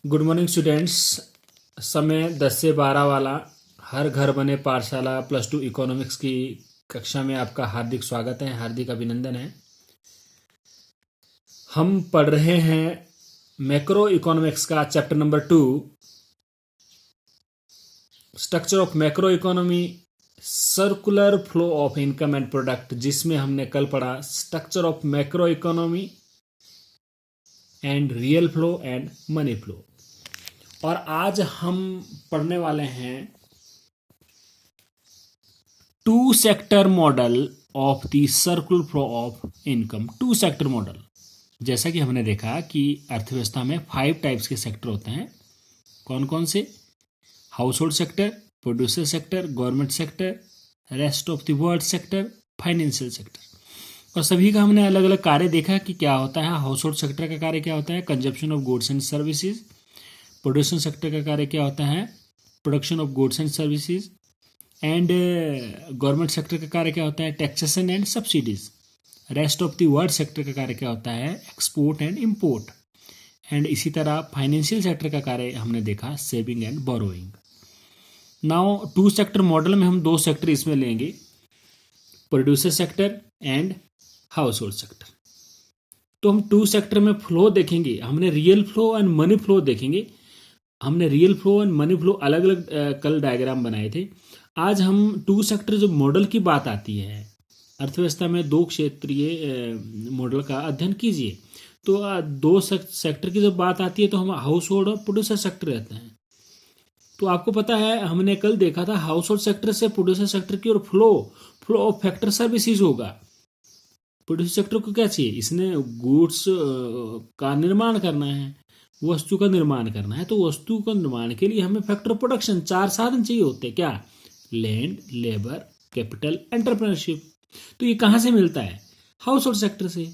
Good morning students. समय 10 से 12 वाला हर घर बने पाठशाला +2 इकोनॉमिक्स की कक्षा में आपका हार्दिक स्वागत है, हार्दिक अभिनंदन है। हम पढ़ रहे हैं मैक्रो इकोनॉमिक्स का chapter number 2, structure of macro economy, circular flow of income and product, जिसमें हमने कल पढ़ा structure of macro economy and real flow and money flow. और आज हम पढ़ने वाले हैं two sector model of the circular flow of income. Two sector model, जैसा कि हमने देखा कि अर्थव्यवस्था में 5 टाइप्स के सेक्टर होते हैं। कौन कौन से? House hold sector, producer sector, government sector, rest of the world sector, financial sector. और सभी का हमने अलग अलग कार्य देखा कि क्या होता है। हाउस होल्ड सेक्टर का कार्य क्या होता है? Consumption of goods and services. Production sector का कार्य क्या होता है? Production of goods and services. And government sector का कार्य क्या होता है? Taxation and subsidies. Rest of the world sector का कार्य क्या होता है? Export and import. एंड इसी तरह फाइनेंशियल सेक्टर का कार्य हमने देखा, saving and borrowing. Now two sector model में हम 2 सेक्टर इसमें लेंगे, producer sector and household sector. तो हम 2 सेक्टर में फ्लो देखेंगे। हमने real flow and money flow देखेंगे। हमने real flow and money flow अलग अलग कल डायग्राम बनाए थे। आज हम 2 सेक्टर जो मॉडल की बात आती है, अर्थव्यवस्था में 2 क्षेत्रीय मॉडल का अध्ययन कीजिए। तो 2 सेक्टर की जब बात आती है तो हम हाउस होल्ड और प्रोड्यूसर सेक्टर रहते हैं। तो आपको पता है, हमने कल देखा था हाउस होल्ड सेक्टर से प्रोड्यूसर सेक्टर की ओर फ्लो ऑफ फैक्टर सर्विसेज होगा। प्रोड्यूसर सेक्टर को क्या चाहिए? इसने गुड्स का निर्माण करना है, वस्तु का निर्माण करना है। तो वस्तु का निर्माण के लिए हमें फैक्टर ऑफ प्रोडक्शन 4 साधन चाहिए होते हैं। क्या? Land, labour, capital, entrepreneurship. तो ये कहाँ से मिलता है? हाउस होल्ड सेक्टर से।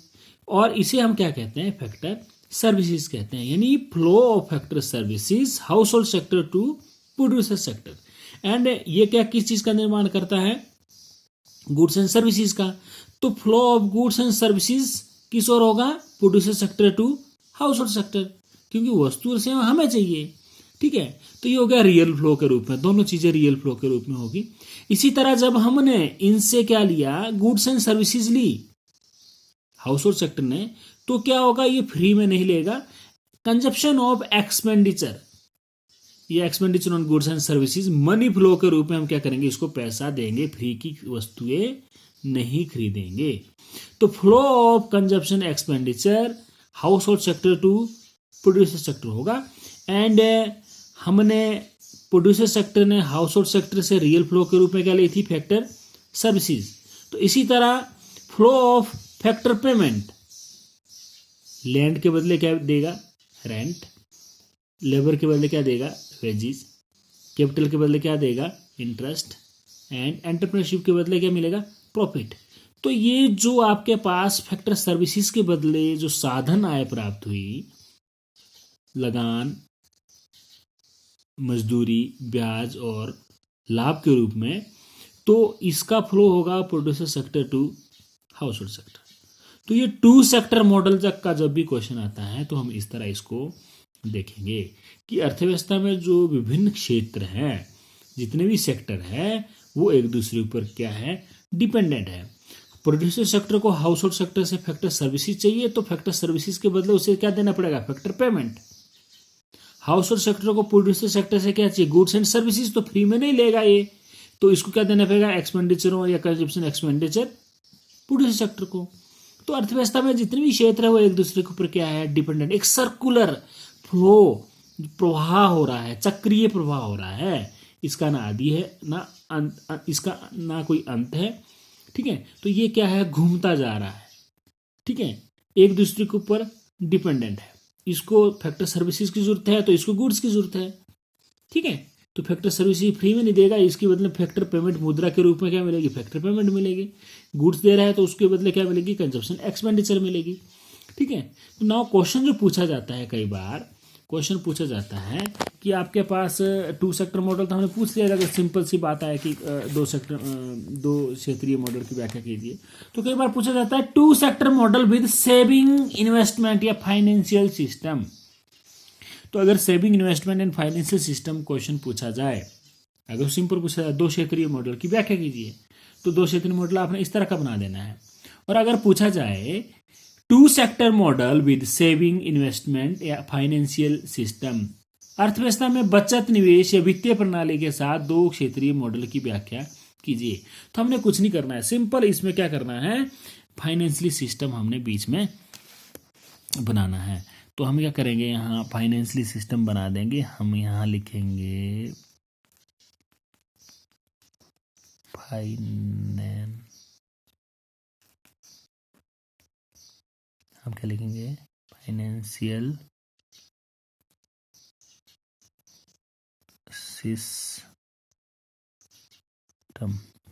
और इसे हम क्या कहते हैं? फैक्टर सर्विसेज कहते हैं। यानी flow of factor services household sector to producer sector. And ये क्या किस चीज का निर्माण करता है? गुड्स एंड सर्विसेज का। तो flow of goods and services किस ओर होगा? Producer sector to household sector, क्योंकि वस्तु और सेवा हमें चाहिए। ठीक है, तो ये हो गया रियल फ्लो के रूप में। दोनों चीजें रियल फ्लो के रूप में होगी। इसी तरह जब हमने इनसे क्या लिया? गुड्स एंड सर्विसेज ली हाउस होल्ड सेक्टर ने, तो क्या होगा? ये फ्री में नहीं लेगा। कंजप्शन ऑफ एक्सपेंडिचर, ये expenditure on goods and services money flow के रूप में हम क्या करेंगे? इसको पैसा देंगे, फ्री की वस्तुएं नहीं खरीदेंगे। तो flow of consumption expenditure household sector to producer sector होगा। एंड हमने प्रोड्यूसर सेक्टर ने हाउस होल्ड सेक्टर से रियल फ्लो के रूप में क्या ली थी? Factor services. तो इसी तरह flow of factor payment, land के बदले क्या देगा? रेंट। लेबर के बदले क्या देगा? वेजिज। कैपिटल के बदले क्या देगा? इंटरेस्ट। एंड एंटरप्रेन्योरशिप के बदले क्या मिलेगा? प्रॉफिट। तो ये जो आपके पास फैक्टर सर्विसेज के बदले जो साधन आय प्राप्त हुई, लगान, मजदूरी, ब्याज और लाभ के रूप में, तो इसका फ्लो होगा producer sector to household sector. तो ये 2 सेक्टर मॉडल तक का जब भी क्वेश्चन आता है तो हम इस तरह इसको देखेंगे कि अर्थव्यवस्था में जो विभिन्न क्षेत्र हैं, जितने भी सेक्टर हैं, वो एक दूसरे ऊपर क्या है? डिपेंडेंट है। प्रोड्यूसर सेक्टर को हाउस होल्ड सेक्टर से फैक्टर सर्विसेज चाहिए, तो फैक्टर सर्विसेज के बदले उसे क्या देना पड़ेगा? Factor payment. House hold sector को प्रोड्यूसर सेक्टर से क्या चाहिए? गुड्स एंड सर्विसेज, तो फ्री में नहीं लेगा ये, तो इसको क्या देना पड़ेगा? एक्सपेंडिचर या कंजप्शन एक्सपेंडिचर प्रोड्यूसर सेक्टर को। तो अर्थव्यवस्था में जितने भी क्षेत्र है वो एक दूसरे के ऊपर क्या है? डिपेंडेंट। एक सर्कुलर फ्लो, प्रवाह हो रहा है, चक्रीय प्रवाह हो रहा है। इसका ना आदि है ना अंत, इसका ना कोई अंत है। ठीक है, तो ये क्या है? घूमता जा रहा है। ठीक है, एक दूसरे के ऊपर डिपेंडेंट है। इसको फैक्टर सर्विसेज की जरूरत है तो इसको गुड्स की जरूरत है। ठीक है, तो फैक्टर सर्विसेज फ्री में नहीं देगा, इसके बदले फैक्टर पेमेंट मुद्रा के रूप में क्या मिलेगी? फैक्टर पेमेंट मिलेगी। गुड्स दे रहा है तो उसके बदले क्या मिलेगी? कंजप्शन एक्सपेंडिचर मिलेगी। ठीक है, तो नाउ क्वेश्चन जो पूछा जाता है, कई बार क्वेश्चन पूछा जाता है कि आपके पास 2 सेक्टर मॉडल तो हमने पूछ लिया, अगर सिंपल सी बात है कि 2 क्षेत्रीय मॉडल की व्याख्या कीजिए। तो कई बार पूछा जाता है 2 sector model with saving, investment या फाइनेंशियल सिस्टम। तो अगर saving, investment and financial system question पूछा जाए, अगर सिंपल पूछा जाए 2 क्षेत्रीय मॉडल की व्याख्या कीजिए, तो 2 क्षेत्रीय मॉडल आपने इस तरह का बना देना है। और अगर पूछा जाए 2 sector model with saving, investment या फाइनेंशियल सिस्टम, अर्थव्यवस्था में बचत, निवेश या वित्तीय प्रणाली के साथ 2 क्षेत्रीय मॉडल की व्याख्या कीजिए, तो हमने कुछ नहीं करना है, सिंपल इसमें क्या करना है, फाइनेंशियल सिस्टम हमने बीच में बनाना है। तो हम क्या करेंगे, यहाँ फाइनेंशियल सिस्टम बना देंगे। हम यहाँ लिखेंगे हम क्या लिखेंगे, फाइनेंशियल सिस्टम,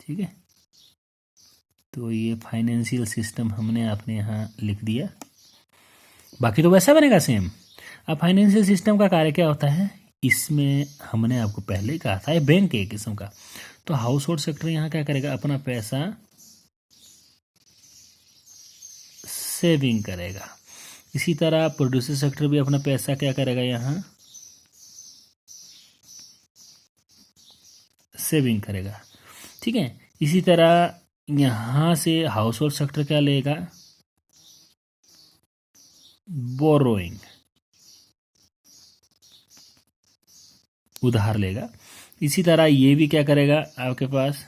ठीक है। तो ये फाइनेंशियल सिस्टम हमने अपने यहाँ लिख दिया, बाकी तो वैसा बनेगा सेम। अब फाइनेंशियल सिस्टम का कार्य क्या होता है, इसमें हमने आपको पहले ही कहा था ये बैंक है एक किस्म का। तो हाउस होल्ड सेक्टर यहाँ क्या करेगा, अपना पैसा सेविंग करेगा। इसी तरह प्रोड्यूसर सेक्टर भी अपना पैसा क्या करेगा, यहाँ सेविंग करेगा, ठीक है। इसी तरह यहाँ से हाउस होल्ड सेक्टर क्या लेगा, बोरोइंग, उधार लेगा। इसी तरह ये भी क्या करेगा, आपके पास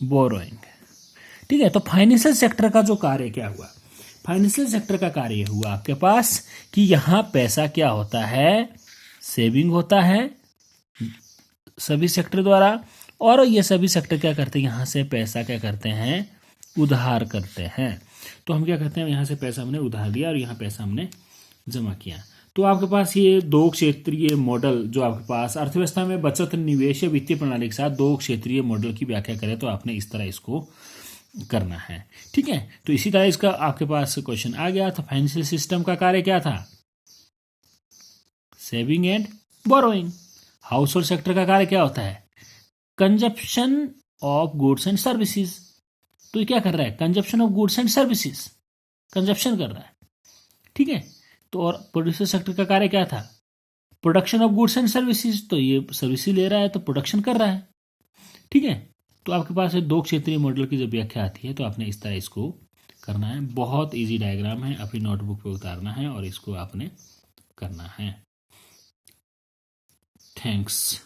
बोरोइंग, ठीक है। तो फाइनेंशियल सेक्टर का जो कार्य क्या हुआ, फाइनेंशियल सेक्टर का कार्य हुआ आपके पास कि यहाँ पैसा क्या होता है, सेविंग होता है सभी सेक्टर द्वारा, और ये सभी सेक्टर क्या करते हैं, यहाँ से पैसा क्या करते हैं, उधार करते हैं। तो हम क्या करते हैं, यहाँ से पैसा हमने उधार दिया और यहाँ पैसा हमने जमा किया। तो आपके पास ये 2 क्षेत्रीय मॉडल जो आपके पास अर्थव्यवस्था में बचत, निवेश या वित्तीय प्रणाली के साथ 2 क्षेत्रीय मॉडल की व्याख्या करें, तो आपने इस तरह इसको करना है, ठीक है। तो इसी तरह इसका आपके पास क्वेश्चन आ गया। तो फाइनेंशियल सिस्टम का कार्य क्या था, saving and borrowing. House hold sector का कार्य क्या होता है, consumption of goods and services. तो ये क्या कर रहा है, consumption of goods and services, consumption कर रहा है, ठीक है। तो और प्रोड्यूसर सेक्टर का कार्य क्या था, production of goods and services, तो ये सर्विसेज ले रहा है तो प्रोडक्शन कर रहा है, ठीक है। तो आपके पास 2 क्षेत्रीय मॉडल की जब व्याख्या आती है तो आपने इस तरह इसको करना है। बहुत इजी डायग्राम है, अपनी नोटबुक पे उतारना है और इसको आपने करना है। थैंक्स।